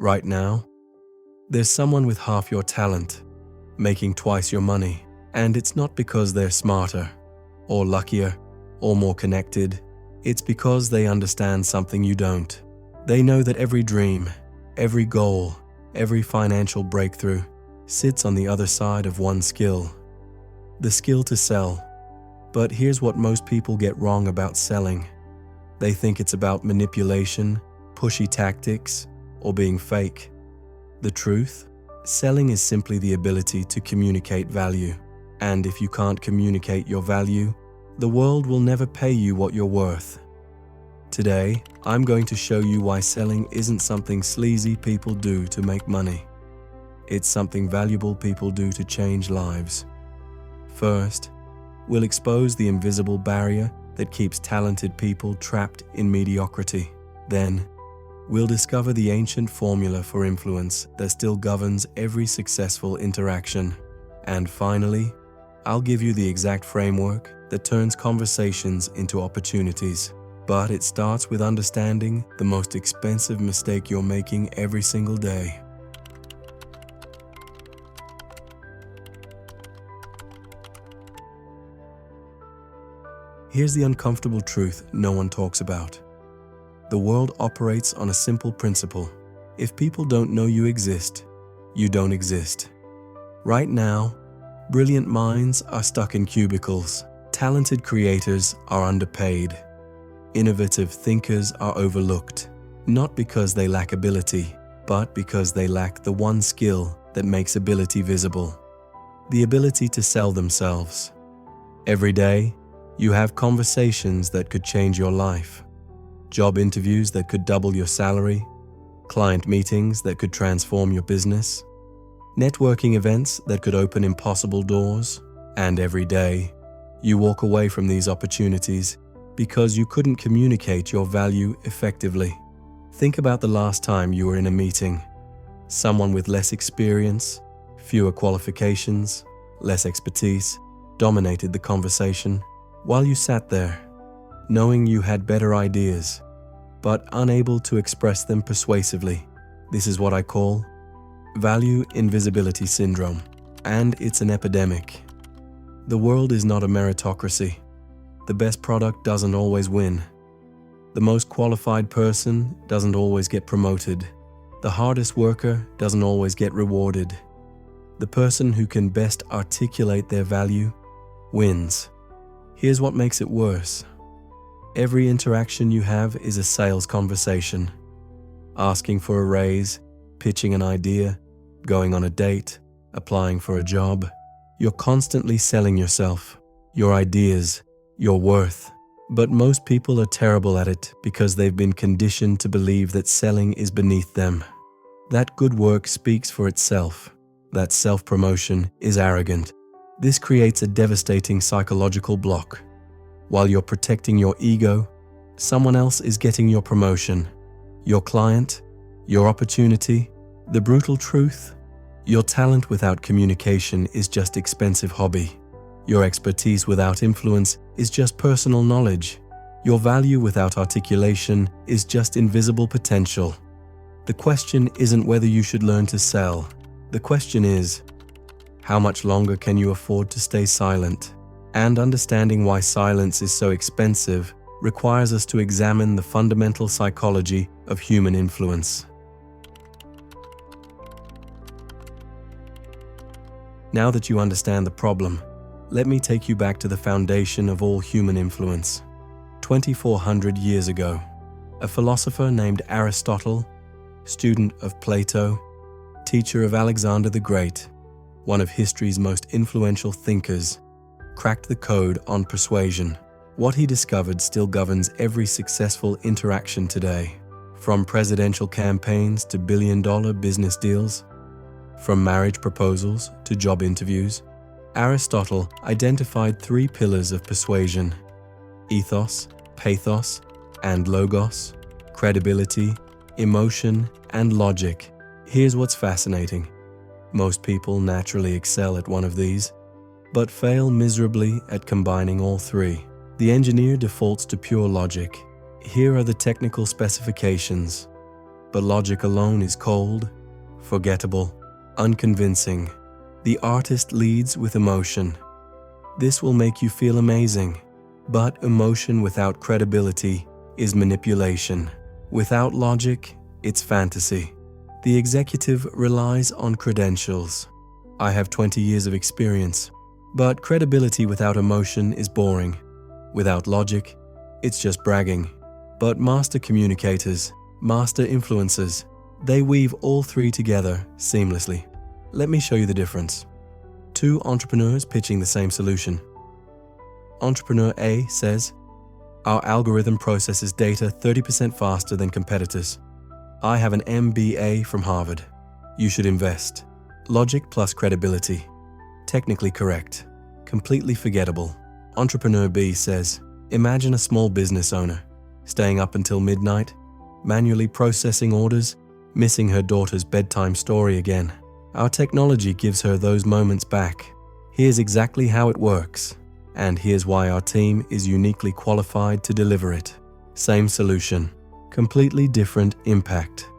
Right now, there's someone with half your talent, making twice your money, and it's not because they're smarter, or luckier, or more connected. It's because they understand something you don't. They know that every dream, every goal, every financial breakthrough sits on the other side of one skill: the skill to sell. But here's what most people get wrong about selling. They think it's about manipulation, pushy tactics, or being fake. The truth? Selling is simply the ability to communicate value. And if you can't communicate your value, the world will never pay you what you're worth. Today, I'm going to show you why selling isn't something sleazy people do to make money. It's something valuable people do to change lives. First, we'll expose the invisible barrier that keeps talented people trapped in mediocrity. Then, we'll discover the ancient formula for influence that still governs every successful interaction. And finally, I'll give you the exact framework that turns conversations into opportunities. But it starts with understanding the most expensive mistake you're making every single day. Here's the uncomfortable truth no one talks about. The world operates on a simple principle. If people don't know you exist, you don't exist. Right now, brilliant minds are stuck in cubicles. Talented creators are underpaid. Innovative thinkers are overlooked, not because they lack ability, but because they lack the one skill that makes ability visible: the ability to sell themselves. Every day, you have conversations that could change your life, job interviews that could double your salary, client meetings that could transform your business, networking events that could open impossible doors, and every day, you walk away from these opportunities because you couldn't communicate your value effectively. Think about the last time you were in a meeting. Someone with less experience, fewer qualifications, less expertise dominated the conversation while you sat there, knowing you had better ideas, but unable to express them persuasively. This is what I call value invisibility syndrome, and it's an epidemic. The world is not a meritocracy. The best product doesn't always win. The most qualified person doesn't always get promoted. The hardest worker doesn't always get rewarded. The person who can best articulate their value wins. Here's what makes it worse. Every interaction you have is a sales conversation. Asking for a raise, pitching an idea, going on a date, applying for a job. You're constantly selling yourself, your ideas, your worth. But most people are terrible at it because they've been conditioned to believe that selling is beneath them. That good work speaks for itself. That self-promotion is arrogant. This creates a devastating psychological block. While you're protecting your ego, someone else is getting your promotion, your client, your opportunity. The brutal truth: your talent without communication is just expensive hobby. Your expertise without influence is just personal knowledge. Your value without articulation is just invisible potential. The question isn't whether you should learn to sell. The question is, how much longer can you afford to stay silent? And understanding why silence is so expensive requires us to examine the fundamental psychology of human influence. Now that you understand the problem, let me take you back to the foundation of all human influence. 2,400 years ago, a philosopher named Aristotle, student of Plato, teacher of Alexander the Great, one of history's most influential thinkers, cracked the code on persuasion. What he discovered still governs every successful interaction today, from presidential campaigns to billion-dollar business deals, from marriage proposals to job interviews. Aristotle identified 3 pillars of persuasion: ethos, pathos, and logos, credibility, emotion, and logic. Here's what's fascinating. Most people naturally excel at one of these, but fail miserably at combining all 3. The engineer defaults to pure logic. Here are the technical specifications. But logic alone is cold, forgettable, unconvincing. The artist leads with emotion. This will make you feel amazing. But emotion without credibility is manipulation. Without logic, it's fantasy. The executive relies on credentials. I have 20 years of experience. But credibility without emotion is boring. Without logic, it's just bragging. But master communicators, master influencers, they weave all three together seamlessly. Let me show you the difference. Two entrepreneurs pitching the same solution. Entrepreneur A says, "Our algorithm processes data 30% faster than competitors. I have an MBA from Harvard. You should invest." Logic plus credibility. Technically correct. Completely forgettable. Entrepreneur B says, "Imagine a small business owner, staying up until midnight, manually processing orders, missing her daughter's bedtime story again. Our technology gives her those moments back. Here's exactly how it works, and here's why our team is uniquely qualified to deliver it." Same solution, completely different impact.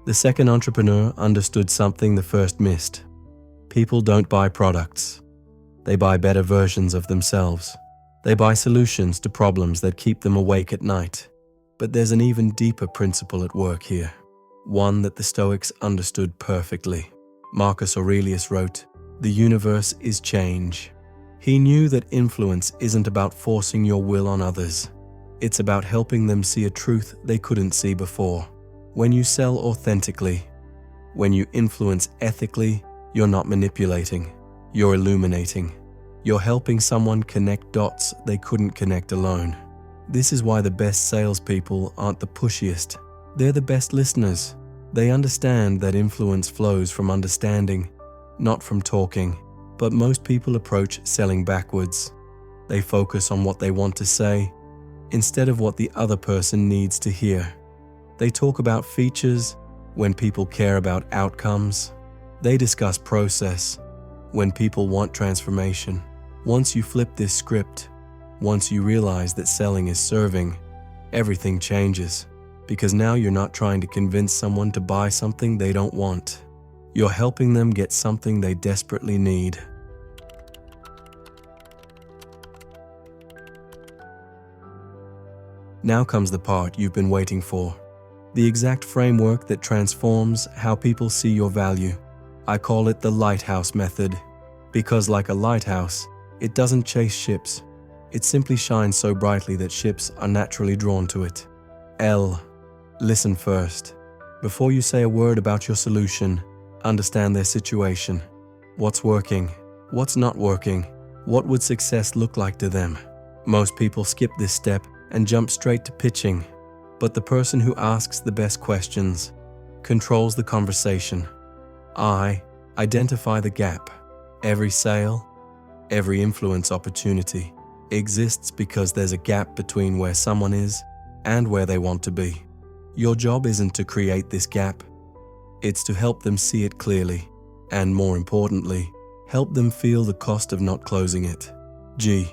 The second entrepreneur understood something the first missed. People don't buy products. They buy better versions of themselves. They buy solutions to problems that keep them awake at night. But there's an even deeper principle at work here, one that the Stoics understood perfectly. Marcus Aurelius wrote, "The universe is change." He knew that influence isn't about forcing your will on others. It's about helping them see a truth they couldn't see before. When you sell authentically, when you influence ethically, you're not manipulating, you're illuminating. You're helping someone connect dots they couldn't connect alone. This is why the best salespeople aren't the pushiest. They're the best listeners. They understand that influence flows from understanding, not from talking. But most people approach selling backwards. They focus on what they want to say instead of what the other person needs to hear. They talk about features when people care about outcomes. They discuss process when people want transformation. Once you flip this script, once you realize that selling is serving, everything changes. Because now you're not trying to convince someone to buy something they don't want. You're helping them get something they desperately need. Now comes the part you've been waiting for. The exact framework that transforms how people see your value. I call it the Lighthouse Method. Because like a lighthouse, it doesn't chase ships. It simply shines so brightly that ships are naturally drawn to it. L. Listen first. Before you say a word about your solution, understand their situation. What's working? What's not working? What would success look like to them? Most people skip this step and jump straight to pitching. But the person who asks the best questions controls the conversation. I identify the gap. Every sale, every influence opportunity exists because there's a gap between where someone is and where they want to be. Your job isn't to create this gap. It's to help them see it clearly, and more importantly, help them feel the cost of not closing it. G.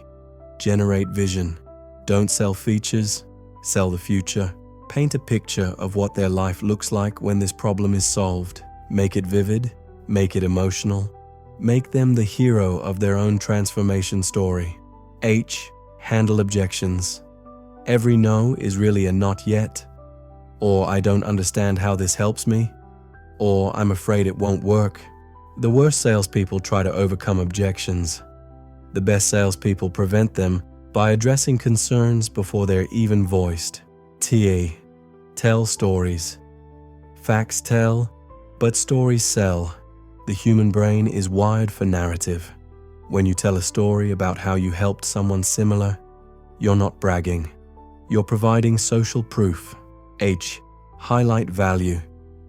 Generate vision. Don't sell features, sell the future. Paint a picture of what their life looks like when this problem is solved. Make it vivid, make it emotional. Make them the hero of their own transformation story. H. Handle objections. Every no is really a not yet, or I don't understand how this helps me, or I'm afraid it won't work. The worst salespeople try to overcome objections. The best salespeople prevent them by addressing concerns before they're even voiced. TA. Tell stories. Facts tell, but stories sell. The human brain is wired for narrative. When you tell a story about how you helped someone similar, you're not bragging. You're providing social proof. H. Highlight value.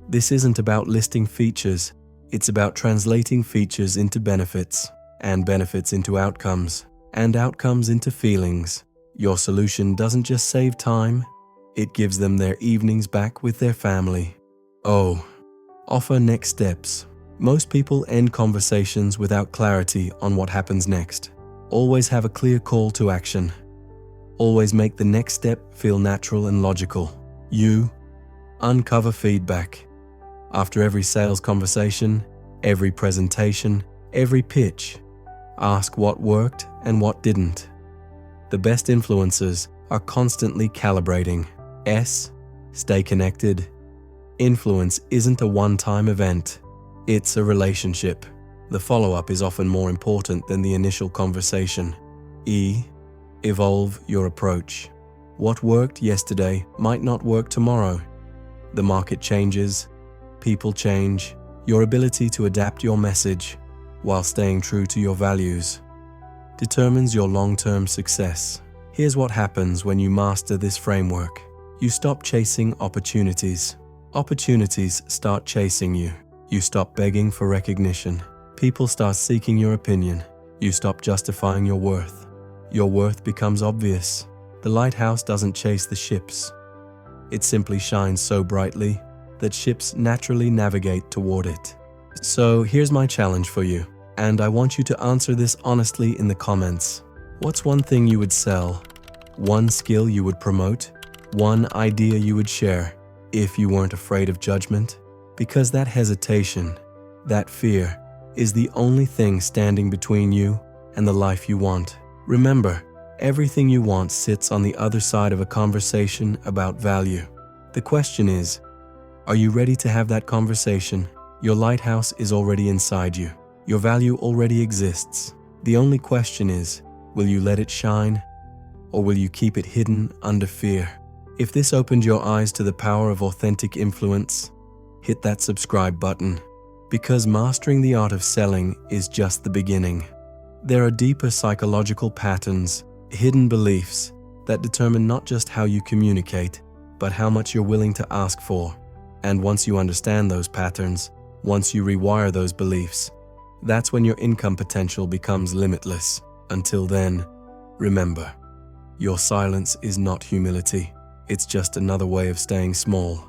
This isn't about listing features. It's about translating features into benefits, and benefits into outcomes, and outcomes into feelings. Your solution doesn't just save time, it gives them their evenings back with their family. O. Offer next steps. Most people end conversations without clarity on what happens next. Always have a clear call to action. Always make the next step feel natural and logical. U. Uncover feedback. After every sales conversation, every presentation, every pitch, ask what worked and what didn't. The best influencers are constantly calibrating. Stay connected. Influence isn't a one-time event. It's a relationship. The follow-up is often more important than the initial conversation. Evolve your approach. What worked yesterday might not work tomorrow. The market changes, people change. Your ability to adapt your message while staying true to your values determines your long-term success. Here's what happens when you master this framework. You stop chasing opportunities. Opportunities start chasing you. You stop begging for recognition. People start seeking your opinion. You stop justifying your worth. Your worth becomes obvious. The lighthouse doesn't chase the ships. It simply shines so brightly that ships naturally navigate toward it. So here's my challenge for you, and I want you to answer this honestly in the comments. What's one thing you would sell? One skill you would promote? One idea you would share if you weren't afraid of judgment? Because that hesitation, that fear, is the only thing standing between you and the life you want. Remember, everything you want sits on the other side of a conversation about value. The question is, are you ready to have that conversation? Your lighthouse is already inside you. Your value already exists. The only question is, will you let it shine, or will you keep it hidden under fear? If this opened your eyes to the power of authentic influence, hit that subscribe button, because mastering the art of selling is just the beginning. There are deeper psychological patterns, hidden beliefs that determine not just how you communicate, but how much you're willing to ask for. And once you understand those patterns, once you rewire those beliefs, that's when your income potential becomes limitless. Until then, remember, your silence is not humility. It's just another way of staying small.